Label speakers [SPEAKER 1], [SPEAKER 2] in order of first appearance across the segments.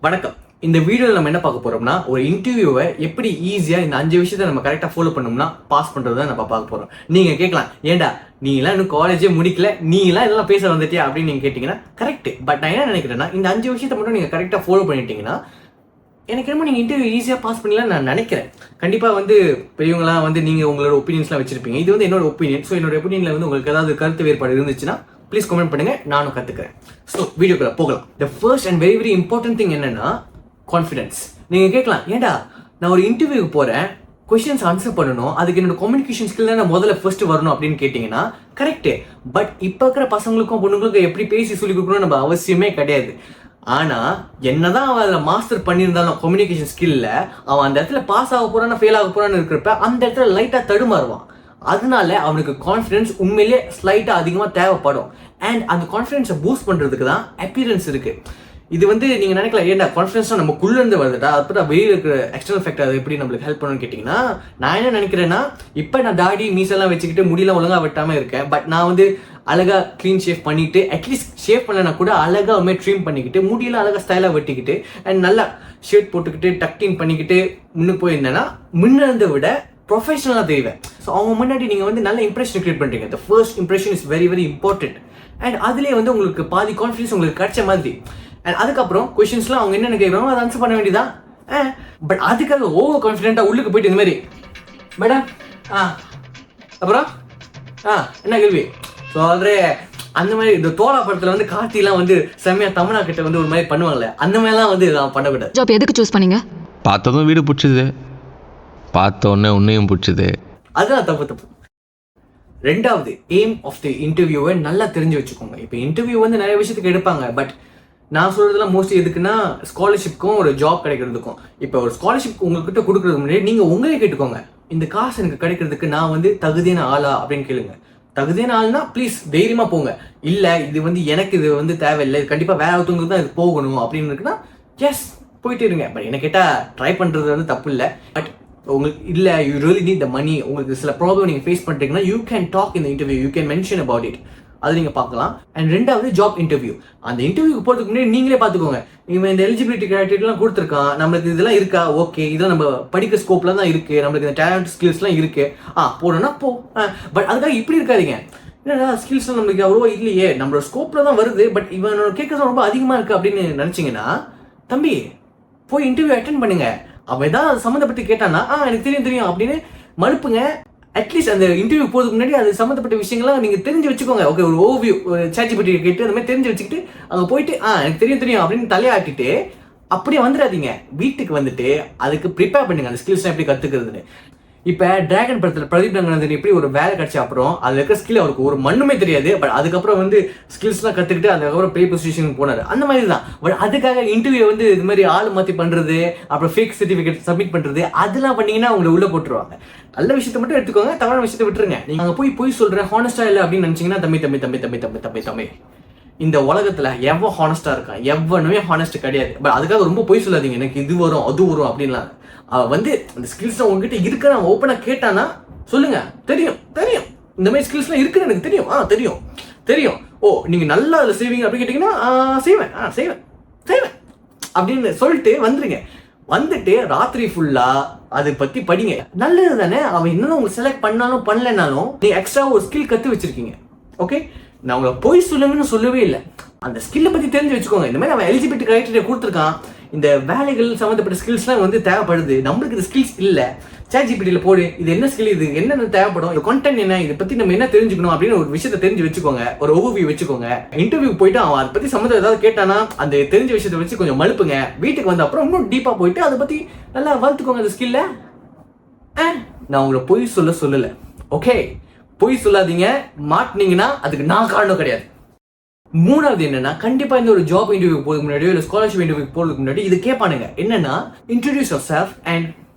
[SPEAKER 1] வணக்கம். இந்த வீடியோவில் நம்ம என்ன பார்க்க போறோம்னா, ஒரு இன்டர்வியூவை எப்படி ஈஸியா இந்த 5 விஷயத்தை நம்ம கரெக்டா ஃபாலோ பண்ணோம்னா பாஸ் பண்றது தான் நம்ம பார்க்க போறோம். நீங்க கேட்கலாம், ஏண்டா நீ எல்லாம் இன்னும் காலேஜே முடிக்கல, நீ எல்லாம் இதெல்லாம் பேச வந்துட்டியா அப்படின்னு நீங்க கேட்டீங்கன்னா கரெக்ட். பட் நான் என்ன நினைக்கிறேன்னா, இந்த 5 விஷயத்தை மட்டும் நீங்க கரெக்டா ஃபாலோ பண்ணிட்டீங்கன்னா எனக்கு என்னமோ நீங்க இன்டர்வியூ ஈஸியா பாஸ் பண்ணலாம் நான் நினைக்கிறேன். கண்டிப்பா பெரியவங்களாம் நீங்க உங்களோட ஒப்பீனியன்ஸ்லாம் வச்சிருப்பீங்க. இது என்னோட ஒப்பீனியன். ஸோ என்னோட ஒப்பீனியன்ல உங்களுக்கு ஏதாவது கருத்து வேறுபாடு இருந்துச்சுன்னா ப்ளீஸ் கமெண்ட் பண்ணுங்க, நானும் கத்துக்கிறேன். ஸோ வீடியோக்குள்ள போகலாம். The first and very very important thing என்னன்னா கான்ஃபிடன்ஸ். நீங்க கேட்கலாம், ஏண்டா நான் ஒரு இன்டர்வியூக்கு போறேன், கொஸ்டின்ஸ் ஆன்சர் பண்ணணும், அதுக்கு என்னோட கம்யூனிகேஷன் ஸ்கில் தான் முதல்ல ஃபர்ஸ்ட் வரணும் அப்படின்னு கேட்டீங்கன்னா கரெக்ட். பட் இப்போ இருக்கிற பசங்களுக்கும் பொண்ணுங்களுக்கும் எப்படி பேசி சொல்லி கொடுக்கணும் நம்ம அவசியமே கிடையாது. ஆனா என்னதான் அவன் அதில் மாஸ்டர் பண்ணியிருந்தாலும் கம்யூனிகேஷன் ஸ்கில்ல அவன் அந்த இடத்துல பாஸ் ஆக போறான்னு ஃபெயில் ஆக போறான்னு இருக்கிறப்ப அந்த இடத்துல லைட்டா தடுமாறுவான். அதனால அவனுக்கு கான்ஃபிடன்ஸ் உண்மையிலேயே ஸ்லைட்டா அதிகமா தேவைப்படும். அண்ட் அந்த கான்ஃபிடன்ஸை பூஸ்ட் பண்றதுக்கு தான் அப்பியரன்ஸ் இருக்கு. இது நீங்க நினைக்கலாம், ஏன்டா கான்ஃபிடன்ஸ் நமக்குள்ள இருந்து வருதுடா, அப்பதான் வெளியில இருக்கிற எக்ஸ்டர்னல் ஃபேக்டர் அது எப்படி நம்மளுக்கு ஹெல்ப் பண்ணணும்னு கேட்டீங்கன்னா, நான் என்ன நினைக்கிறேன்னா, இப்ப நான் தாடி மீசெல்லாம் வச்சுக்கிட்டு முடியெல்லாம் ஒழுங்கா வெட்டாம இருக்கேன். பட் நான் அழகா கிளீன் ஷேவ் பண்ணிட்டு, அட்லீஸ்ட் ஷேவ் பண்ணலனா கூட அழகா ட்ரிம் பண்ணிக்கிட்டு, முடியெல்லாம் அழகா ஸ்டைலா வெட்டிக்கிட்டு அண்ட் நல்லா ஷர்ட் போட்டுக்கிட்டு டக்டின் பண்ணிக்கிட்டு முன்னுக்கு போயிருந்தேன்னா முன்னிருந்த விட ப்ரொஃபஷனலாக தெரிவேன். ஸோ அவங்க முன்னாடி நீங்கள் நல்ல இம்ப்ரெஷன் கிரியேட் பண்ணுறீங்க. The first impression is very very important. And அதுலேயே உங்களுக்கு பாதி கான்ஃபிடன்ஸ் உங்களுக்கு கிடைச்ச மாதிரி. அண்ட் அதுக்கப்புறம் கொஸ்டின்ஸ்லாம் அவங்க என்னென்ன கேட்குறாங்களோ அதை ஆன்சர் பண்ண வேண்டியதான். பட் அதுக்காக ஓவர் கான்ஃபிடென்ட்டாக உள்ளுக்கு போயிட்டு இந்த மாதிரி மேடம் அப்புறம் என்ன கேள்வி ஸோ அந்த மாதிரி இந்த தோலா படத்தில் கார்த்திலாம் செம்மையா தமிழா கிட்ட ஒரு மாதிரி பண்ணுவாங்கல்ல, அந்த மாதிரிலாம் நான் பண்ணக்கூடாது.
[SPEAKER 2] ஜாப் எதுக்கு சூஸ் பண்ணீங்க?
[SPEAKER 3] பார்த்ததும் வீடு பிடிச்சது, பார்த்த உடனே உன்னையும் பிடிச்சது.
[SPEAKER 1] அதுதான் தப்பு. ரெண்டாவது, எய்ம் ஆஃப் தி இன்டர்வியூவை நல்லா தெரிஞ்சு வச்சுக்கோங்க. இப்போ இன்டர்வியூ நிறைய விஷயத்துக்கு எடுப்பாங்க. பட் நான் சொல்றதுலாம் மோஸ்ட்லி எதுக்குன்னா ஸ்காலர்ஷிப்க்கும் ஒரு ஜாப் கிடைக்கிறதுக்கும். இப்போ ஒரு ஸ்காலர்ஷிப் உங்ககிட்ட கொடுக்கறதுக்கு முன்னாடி நீங்க உங்களே கேட்டுக்கோங்க, இந்த காசு எனக்கு கிடைக்கிறதுக்கு நான் தகுதியான ஆளா அப்படின்னு கேளுங்க. தகுதியான ஆள்னா ப்ளீஸ் தைரியமா போங்க. இல்ல இது எனக்கு இது தேவையில்லை, கண்டிப்பா வேற ஒருத்தவங்களுக்கு தான் இது போகணும் அப்படின்னு இருக்குன்னா எஸ் போயிட்டு இருங்க. பட் என்ன கேட்டா ட்ரை பண்றது தப்பு இல்லை. பட் உங்களுக்கு இல்ல you really need the money, உங்களுக்கு சில ப்ராப்ளம் நீங்க ஃபேஸ் பண்றீங்கன்னா you can talk in the interview, you can mention about it. அது நீங்க பார்க்கலாம். அண்ட் ரெண்டாவது ஜாப் இன்டர்வியூ. அந்த இன்டர்வியூக்கு போறதுக்கு முன்னாடி நீங்களே பார்த்துக்கோங்க, இவன் இந்த எலிஜிபிலிட்டி கிரைட்டீரியாலாம் கொடுத்துருக்கான், நம்மளுக்கு இதெல்லாம் இருக்கா, ஓகே இதெல்லாம் நம்ம படிக்கிற ஸ்கோப்ல தான் இருக்கு, நம்மளுக்கு இந்த டேலண்ட் ஸ்கில்ஸ்லாம் இருக்கு, போடணும்னா போ. பட் அதுக்காக இப்படி இருக்காதீங்க, என்னடா ஸ்கில்ஸ்லாம் நம்மளுக்கு அவ்வளோ இல்லையே, நம்மளோட ஸ்கோப்ல தான் வருது, பட் இவனோட கேட்கறது ரொம்ப அதிகமா இருக்கு அப்படின்னு நினைச்சீங்கன்னா தம்பி போய் இன்டர்வியூ அட்டென்ட் பண்ணுங்க. அவன் ஏதாவது சம்மந்தப்பட்டு கேட்டானா எனக்கு தெரியும் அப்படின்னு மறுப்புங்க. அட்லீஸ்ட் அந்த இன்டர்வியூ போகிறதுக்கு முன்னாடி அது சம்மந்தப்பட்ட விஷயங்கள்லாம் நீங்கள் தெரிஞ்சு வச்சுக்கோங்க. ஓகே, ஒரு ஓவியூ சாட்ஜிபிட்டி கேட்டு அந்த மாதிரி தெரிஞ்சு வச்சுக்கிட்டு அங்கே போயிட்டு எனக்கு தெரியும் அப்படின்னு தலையாட்டிட்டு அப்படியே வந்துடாதீங்க. வீட்டுக்கு அதுக்கு ப்ரிப்பேர் பண்ணுங்க, அந்த ஸ்கில்ஸ்லாம் எப்படி கற்றுக்கிறதுன்னு. இப்போ டிராகன் படத்தில் பிரதீப் ரங்கநாதன் எப்படி ஒரு வேலை கிடைச்ச அப்புறம் அதில் இருக்கிற ஸ்கில் அவருக்கு ஒரு மண்ணுமே தெரியாது. பட் அதுக்கப்புறம் ஸ்கில்ஸ்லாம் கற்றுக்கிட்டு அதுக்கப்புறம் பே பொசிஷனுக்கு போனார். அந்த மாதிரி தான். பட் அதுக்காக இன்டர்வியூ இது மாதிரி ஆள் மாற்றி பண்ணுறது, அப்புறம் ஃபேக் சர்டிஃபிகேட் சப்மிட் பண்ணுறது, அதெல்லாம் பண்ணீங்கன்னா உங்களை உள்ளே போட்டுருவாங்க. நல்ல விஷயத்தை மட்டும் எடுத்துக்கோங்க, தவறான விஷயத்தை விட்டுருங்க. நீங்கள் அங்கே போய் சொல்கிறேன் ஹானஸ்டா இல்லை அப்படின்னு நினச்சிங்கன்னா தம்பி இந்த உலகத்துல எவன் ஹானஸ்டா இருக்கான்? எவனுமே ஹானஸ்ட் கிடையாது. பட் அதுக்காக ரொம்ப பொய் சொல்லாதீங்க, எனக்கு இது வரும் அது வரும் அப்படின்லாம். அந்த ஸ்கில்ஸ் உங்ககிட்ட இருக்கிற ஓப்பனா கேட்டானா சொல்லுங்க, தெரியும் இந்த மாதிரி ஸ்கில்ஸ்லாம் இருக்குன்னு எனக்கு தெரியும். ஓ நீங்க நல்லா அதில் செய்வீங்க அப்படின்னு கேட்டீங்கன்னா செய்வேன் அப்படின்னு சொல்லிட்டு வந்துட்டு ராத்திரி ஃபுல்லா அதை பத்தி படிங்க. நல்லது தானே. அவன் என்னதான் உங்களுக்கு செலக்ட் பண்ணாலும் பண்ணலனாலும் நீங்க எக்ஸ்ட்ரா ஒரு ஸ்கில் கத்து வச்சிருக்கீங்க. ஓகே, நான் உங்களை போய் சொல்லுங்கன்னு சொல்லவே இல்லை, அந்த ஸ்கில்லை பத்தி தெரிஞ்சு வச்சுக்கோங்க. இந்த மாதிரி அவன் எலிஜிபிலிட்டி கிரைட்டீரியா கொடுத்துருக்கான், இந்த வேலைகள் சம்மந்தப்பட்ட ஸ்கில்ஸ்லாம் தேவைப்படுது, நம்மளுக்கு இந்த ஸ்கில்ஸ் இல்லை, சாட்ஜிபிட்டியில் போடு, இது என்ன ஸ்கில், இது என்னென்ன தேவைப்படும், இது கண்டென்ட் என்ன, இதை பத்தி நம்ம என்ன தெரிஞ்சுக்கணும் அப்படின்னு ஒரு விஷயத்தை தெரிஞ்சு வச்சுக்கோங்க, ஒரு ஓவர்வியூ வச்சுக்கோங்க. இன்டர்வியூ போயிட்டு அவன் அதை பத்தி சம்மந்தம் ஏதாவது கேட்டானா அந்த தெரிஞ்ச விஷயத்தை வச்சு கொஞ்சம் மழுப்புங்க. வீட்டுக்கு வந்த அப்புறம் இன்னும் டீப்பா போயிட்டு அதை பத்தி நல்லா வளர்த்துக்கோங்க அந்த ஸ்கில்ல. நான் உங்களை பொய் சொல்லலை. ஓகே, பொய் சொல்லாதீங்க, மாட்டினீங்கன்னா அதுக்கு நான் காரணம் கிடையாது. மூணாவது என்னன்னா, கண்டிப்பா இந்த ஒரு ஜாப் இன்டர்வியூ போறதுக்கு முன்னாடியோ இல்லை ஸ்காலர்ஷிப் இன்டர்வியூ போறதுக்கு முன்னாடி இது கேட்பானுங்க, என்னன்னா இன்ட்ரோடியூஸ் யுவர் செல்ஃப் அண்ட்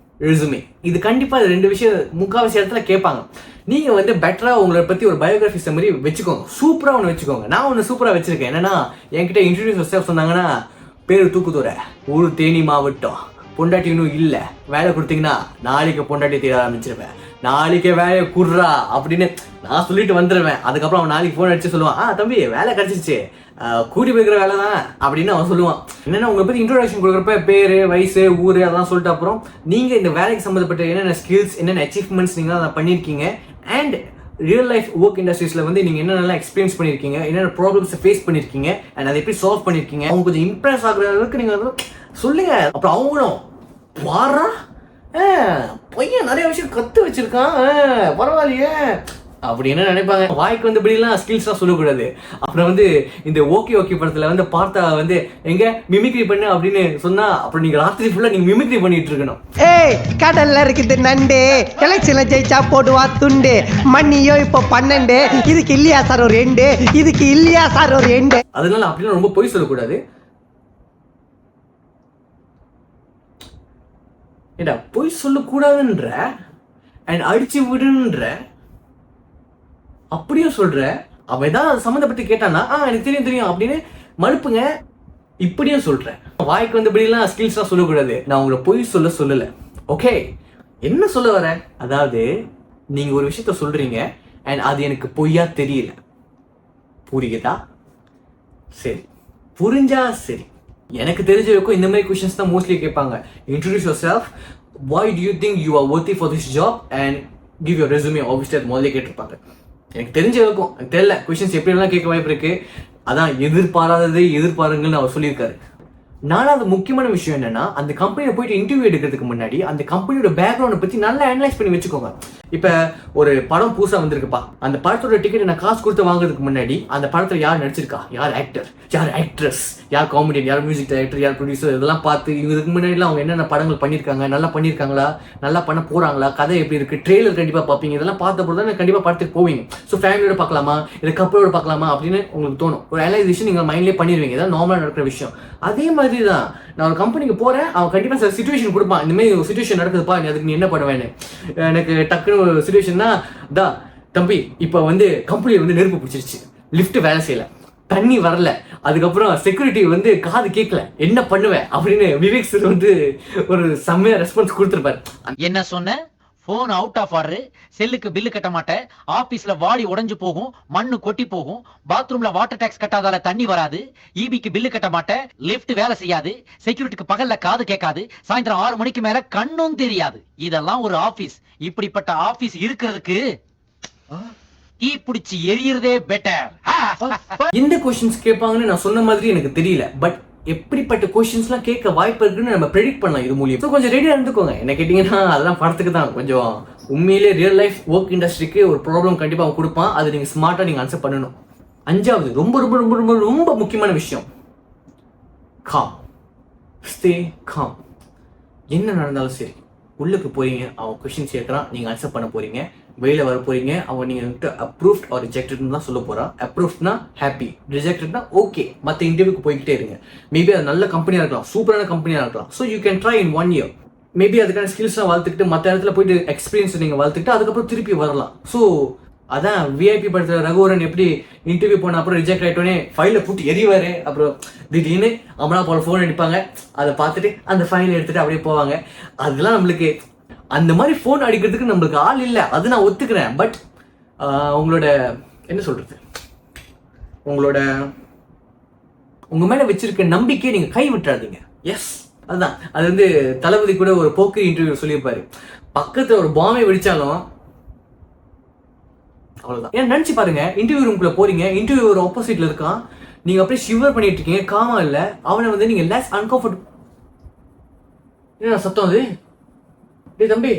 [SPEAKER 1] ரெசுமே. இது கண்டிப்பா ரெண்டு விஷயம் முக்கால்வாசி இடத்துல கேட்பாங்க. நீங்க பெட்டரா உங்களை பத்தி ஒரு பயோகிராஃபி சம்மரி வச்சுக்கோங்க, சூப்பரா ஒன்று வச்சுக்கோங்க. நான் ஒன்று சூப்பரா வச்சிருக்கேன். என்னன்னா என்கிட்ட இன்ட்ரோடியூஸ் யுவர் செல்ஃப் சொன்னாங்கன்னா, பேரு தூக்குதுற, தேனி மாவட்டம், பொண்டாட்டி இன்னும் இல்லை, வேலை கொடுத்தீங்கன்னா நாளைக்கு பொண்டாட்டி தேட ஆரம்பிச்சிருவேன், நாளைக்கே வேலையை குடுறா அப்படின்னு நான் சொல்லிட்டு வந்துடுவேன். அதுக்கப்புறம் அவன் நாளைக்கு ஃபோன் அடிச்சு சொல்லுவான், தம்பி வேலை கிடைச்சிச்சு, கூடி போய்க்கிற வேலை தான் அப்படின்னு அவன் சொல்லுவான். என்னன்னா உங்களை பற்றி இன்ட்ரோடக்ஷன் கொடுக்குறப்ப பேர், வயசு, ஊர் அதெல்லாம் சொல்லிட்டு அப்புறம் நீங்கள் இந்த வேலைக்கு சம்மந்தப்பட்ட என்னென்ன ஸ்கில்ஸ், என்னென்ன அச்சீவ்மெண்ட்ஸ் நீங்கள் அதை பண்ணியிருக்கீங்க, அண்ட் ரியல் லைஃப் ஒர்க் இண்டஸ்ட்ரீஸில் வந்து நீங்கள் என்னென்னலாம் எக்ஸ்பீரியன்ஸ் பண்ணியிருக்கீங்க, என்னென்ன ப்ராப்ளம்ஸை ஃபேஸ் பண்ணியிருக்கீங்க, அண்ட் அதை எப்படி சால்வ் பண்ணியிருக்கீங்க, அவங்க கொஞ்சம் இம்ப்ரெஸ் ஆகுற அளவுக்கு நீங்கள் வந்து சொல்லுங்க. அப்புறம் அவங்களும் வாரா பையன் நிறைய விஷயம் கற்று வச்சிருக்கான், பரவாயில்லையே அப்படி என்ன நினைப்பாங்க. வாய்க்கு வந்து இப்படிலாம் ஸ்கில்ஸ்லாம் சொல்லக்கூடாது. அப்புறம் வந்து இந்த ஓகே ஓகே படத்தில் வந்து பார்த்தா வந்து எங்க மிமிக்ரி பண்ணு அப்படின்னு சொன்னா அப்புறம் நீங்க ராத்திரி ஃபுல்லா நீங்க மிமிக்ரி பண்ணிட்டு இருக்கணும்.
[SPEAKER 2] கடல்ல இருக்குது நண்டு, எலெக்ஷன்ல ஜெயிச்சா போடுவா துண்டு, மண்ணியோ இப்போ 12, இதுக்கு இல்லையா சார் ஒரு 2, இதுக்கு இல்லையா சார் ஒரு 2.
[SPEAKER 1] அதனால அப்படிலாம் ரொம்ப பொய் சொல்லக்கூடாது. ஏடா பொய் சொல்லக்கூடாதுன்ற அண்ட் அடிச்சு விடுன்ற அப்படியும் சொல்ற. அவன் ஏதாவது சம்மந்தப்பட்டு கேட்டானா எனக்கு தெரியும் தெரியும் அப்படின்னு மறுப்புங்க. இப்படியும் சொல்றேன். வாய்க்கு வந்து இப்படிலாம் ஸ்கில்ஸ்லாம் சொல்லக்கூடாது. நான் உங்களை பொய் சொல்லல. ஓகே, என்ன சொல்ல வர, அதாவது நீங்க ஒரு விஷயத்த சொல்றீங்க அண்ட் அது எனக்கு பொய்யா தெரியல, புரியுதா? சரி, புரிஞ்சா சரி. எனக்கு தெரிஞ்ச வரைக்கும் இந்த மாதிரி கொஸ்டின்ஸ் தான் மோஸ்ட்லி கேட்பாங்க. Introduce your self, why do you think you are worthy for this job, and give your resume. obviously அது முதல்ல கேட்டிருப்பாங்க. எனக்கு தெரிஞ்ச வரைக்கும், எனக்கு தெரியல கொஸ்டின்ஸ் எப்படி எல்லாம் கேட்க வாய்ப்பு இருக்கு. அதான் எதிர்பாராததை எதிர்பாருங்கன்னு அவர் சொல்லியிருக்காரு. நாலாவது முக்கியமான விஷயம் என்னன்னா, அந்த கம்பெனியில போயிட்டு இன்டர்வியூ எடுக்கிறதுக்கு முன்னாடி அந்த கம்பெனியோட பேக்ரவுண்டை பத்தி நல்லா அனலைஸ் பண்ணி வச்சுக்கோங்க. இப்ப ஒரு படம் புதுசா வந்திருக்குப்பா, அந்த படத்தோட டிக்கெட் நான் காசு கொடுத்து வாங்குறதுக்கு முன்னாடி அந்த படத்துல யார் நடிச்சிருக்கா, யார் ஆக்டர், யார் ஆக்ட்ரஸ், யார் காமெடியன், யார் மியூசிக் டைரக்டர், யார் ப்ரொடியூசர், இதெல்லாம் பார்த்து இதுக்கு முன்னாடிலாம் அவங்க என்னென்ன படங்கள் பண்ணியிருக்காங்க, நல்லா பண்ணியிருக்காங்களா, நல்லா பண்ண போறாங்களா, கதை எப்படி இருக்கு, ட்ரெய்லர் கண்டிப்பா பார்ப்பீங்க. இதெல்லாம் பார்த்த பொழுது தான் கண்டிப்பா படத்துக்கு போவீங்க. ஸோ ஃபேமிலியோட பார்க்கலாமா இல்லை கப்பலோட பார்க்கலாமா அப்படின்னு உங்களுக்கு தோணும். ஒரு அனலைசேஷன் நீங்க மைண்ட்லேயே பண்ணிடுவீங்க. இதான் நார்மலாக நடக்கிற விஷயம். அதே மாதிரி தான் நான் ஒரு கம்பெனிக்கு போறேன், அவன் கண்டிப்பா சில சிச்சுவேஷன் கொடுப்பான். இந்த மாதிரி ஒரு சிச்சுவேஷன் நடக்குதுப்பா, நீ அதுக்கு நீ என்ன பண்ணுவேன்னு. எனக்கு டக்குன்னு ஒரு சிச்சுவேஷன்னா, தம்பி இப்ப வந்து கம்பெனி வந்து நெருப்பு பிடிச்சிருச்சு, லிஃப்ட் வேலை செய்யல, தண்ணி வரல, அதுக்கப்புறம் செக்யூரிட்டி வந்து காது கேட்கல, என்ன பண்ணுவேன் அப்படின்னு விவேக் சார் வந்து ஒரு செம்மையா ரெஸ்பான்ஸ் கொடுத்துருப்பாரு.
[SPEAKER 4] என்ன சொன்ன? போன் அவுட் ஆஃப் ஆர்டர், செல்லுக்கு பில்லு கட்ட மாட்டேன், ஆபீஸ்ல வாடி உடைஞ்சு போகும், மண்ணு கொட்டி போகும், பாத்ரூம்ல வாட்டர் டாக்ஸ் கட்டாதால தண்ணி வராது, ஈபிக்கு பில்லு கட்ட மாட்டேன், லிஃப்ட் வேலை செய்யாது, செக்யூரிட்டிக்கு பகல்ல காது கேட்காது, சாயந்தரம் 6 மணிக்கு மேல கண்ணும் தெரியாது. இதெல்லாம் ஒரு ஆபீஸ். இப்படிப்பட்ட ஆபீஸ் இருக்கிறதுக்கு தீ பிடிச்சி எரியறதே பெட்டர்.
[SPEAKER 1] இந்த கொஸ்டின்ஸ் கேட்பாங்கன்னு நான் சொன்ன மாதிரி எனக்கு தெரியல. பட் எப்படிப்பட்ட கொஸ்டின்ஸ்லாம் கேட்க வாய்ப்பு இருக்குன்னு நம்ம ப்ரெடிக்ட் பண்ணலாம் இது மூலியம். ஸோ கொஞ்சம் ரெடியாக இருந்துக்கோங்க. என்ன கேட்டிங்கன்னா அதெல்லாம் படத்துக்கு தான். கொஞ்சம் உண்மையிலே ரியல் லைஃப் ஒர்க் இண்டஸ்ட்ரிக்கு ஒரு ப்ராப்ளம் கண்டிப்பாக அவன் கொடுப்பான். அது நீங்கள் ஸ்மார்ட்டாக நீங்கள் ஆன்சர் பண்ணணும். 5வது ரொம்ப ரொம்ப ரொம்ப ரொம்ப ரொம்ப முக்கியமான விஷயம், காம். Stay com. என்ன நடந்தாலும் சரி, உள்ளுக்கு போறீங்க, அவன் கொஸ்டின்ஸ் கேட்குறான், நீங்கள் ஆன்சர் பண்ண போறீங்க. வெளியில வர போறீங்க, அவன் நீங்கள் அப்ரூவ்ட் ஆர் ரிஜெக்டட்னு தான் சொல்ல போறான். அப்ரூவ்ட்னா ஹாப்பி, ரிஜெக்டட்னா ஓகே, மற்ற இன்டர்வியூக்கு போய்கிட்டே இருங்க. மேபி அது நல்ல கம்பெனியாக இருக்கலாம், சூப்பரான கம்பெனியாக இருக்கலாம். So you can try in 1 year. Maybe அதுக்கான ஸ்கில்ஸ்லாம் வளர்த்துக்கிட்டு மற்ற இடத்துல போயிட்டு எக்ஸ்பீரியன்ஸ் நீங்கள் வளர்த்துக்கிட்டு அதுக்கப்புறம் திருப்பி வரலாம். ஸோ அதான் விஐபி படத்துல ரகுவரன் எப்படி இன்டர்வியூ போன அப்புறம் ரிஜெக்ட் ஆகிட்டோன்னே ஃபைலை போட்டு எரிவாரு. அப்புறம் திடீர்னு அமலா போல ஃபோன் அடிப்பாங்க, அதை பார்த்துட்டு அந்த ஃபைலை எடுத்துட்டு அப்படியே போவாங்க. அதெல்லாம் நம்மளுக்கு அந்த மாதிரி ஃபோன் அடிக்கிறதுக்கு நம்மளுக்கு ஆள் இல்லை, அது நான் ஒத்துக்கிறேன். பட் உங்களோட என்ன சொல்றது, உங்க மேல வச்சிருக்க நம்பிக்கையை நீங்க கை விட்டுறாதீங்க. எஸ், அதுதான். அது வந்து தளபதி கூட ஒரு போக்கர் இன்டர்வியூ சொல்லியிருப்பாரு, பக்கத்துல ஒரு பாம்பை வெடிச்சாலும் அவ்வளவுதான். ஏன் நினைச்சு பாருங்க, இன்டர்வியூ ரூம்குள்ள போறீங்க, இன்டர்வியூ ஒரு ஆப்போசிட்ல இருக்கான், நீங்க அப்படியே ஷிவர் பண்ணிட்டு இருக்கீங்க, காமா இல்ல, அவனை வந்து நீங்க லெஸ் அன்கம்ஃபர்ட். என்ன சத்தம் அது? டேய் தம்பி,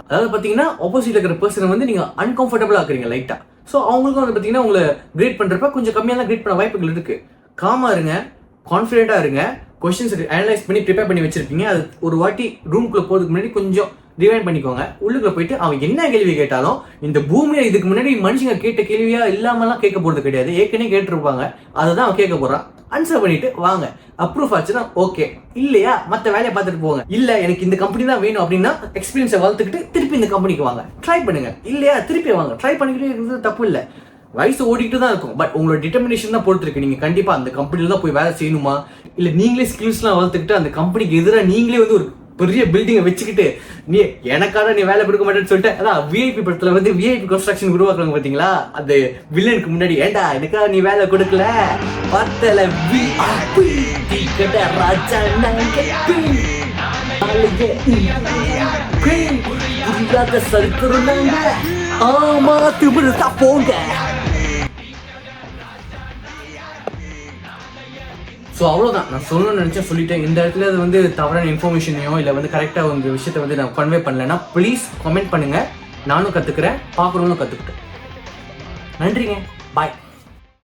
[SPEAKER 1] அதாவது பாத்தீங்கன்னா ஆப்போசிட்ல இருக்கிற பர்சனை வந்து நீங்க அன்கம்ஃபர்டபுள் ஆக்குறீங்க லைட்டா. ஸோ அவங்களுக்கும் வந்து பாத்தீங்கன்னா உங்களை கிரேட் பண்றப்ப கொஞ்சம் கம்மியாக தான் கிரேட் பண்ண வாய்ப்புகள் இருக்கு. காமா இருங்க, கான்ஃபிடென்ட்டா இருங்க, கொஸ்டின்ஸ் அனலைஸ் பண்ணி ப்ரிப்பேர் பண்ணி வச்சிருப்பீங்க. அது ஒரு வாட்டி ரூம்குள்ள போறதுக்கு முன்னாடி கொஞ்சம் ரிவைண்ட் பண்ணிக்கோங்க. உள்ளுக்குள்ள போயிட்டு அவன் என்ன கேள்வி கேட்டாலும், இந்த பூமியில இதுக்கு முன்னாடி மனுஷங்க கேட்ட கேள்வியா இல்லாமலாம் கேட்க போறது கிடையாது, ஏற்கனவே கேட்டிருப்பாங்க, அதுதான் அவன் கேட்க போறான். ஆன்சர் பண்ணிட்டு வாங்க. அப்ரூவ் ஆச்சுன்னா ஓகே, இல்லையா மற்ற வேலையை பார்த்துட்டு போங்க. இல்ல எனக்கு இந்த கம்பெனி தான் வேணும் அப்படின்னா எக்ஸ்பீரியன்ஸை வளர்த்துக்கிட்டு திருப்பி இந்த கம்பெனிக்கு வாங்க, ட்ரை பண்ணுங்க. இல்லையா திருப்பி வாங்க, ட்ரை பண்ணிக்கிட்டே இருக்கிறது தப்பு இல்லை. வயசு ஓடிட்டு தான் இருக்கும், பட் உங்களோட டிட்டர்மினேஷன் தான் பொறுத்து இருக்கு. நீங்க கண்டிப்பா அந்த கம்பெனில தான் போய் வேலை செய்யணுமா, இல்ல நீங்களே ஸ்கில்ஸ்லாம் வளர்த்துக்கிட்டு அந்த கம்பெனிக்கு எதிராக நீங்களே வந்து ஒரு பெரிய பில்டிங்கை வச்சுக்கிட்டு நீ எனக்கான நீ வேலை கொடுக்க மாட்டேன்னு சொல்லிட்டு, அதான் விஐபி படத்துல வந்து விஐபி கன்ஸ்ட்ரக்ஷன் உருவாக்குறாங்க பாத்தீங்களா, அந்த வில்லனுக்கு முன்னாடி ஏண்டா எனக்காக நீ வேலை கொடுக்கல பத்தல விஐபி டிக்கெட் ராஜா நாங்க சரித்திரம் நாங்க ஆமா திமிருத்தா போங்க. ஸோ அவ்வளோதான் நான் சொல்லணும்னு நினச்சேன், சொல்லிட்டேன். இந்த இடத்துல அது வந்து தவறான இன்ஃபர்மேஷனையோ இல்லை வந்து கரெக்டாக வந்து விஷயத்தை வந்து நான் கன்வே பண்ணலைன்னா ப்ளீஸ் கமெண்ட் பண்ணுங்கள். நானும் கற்றுக்குறேன், பார்க்குறவங்களும் கற்றுக்கிட்டேன். நன்றிங்க, பாய்.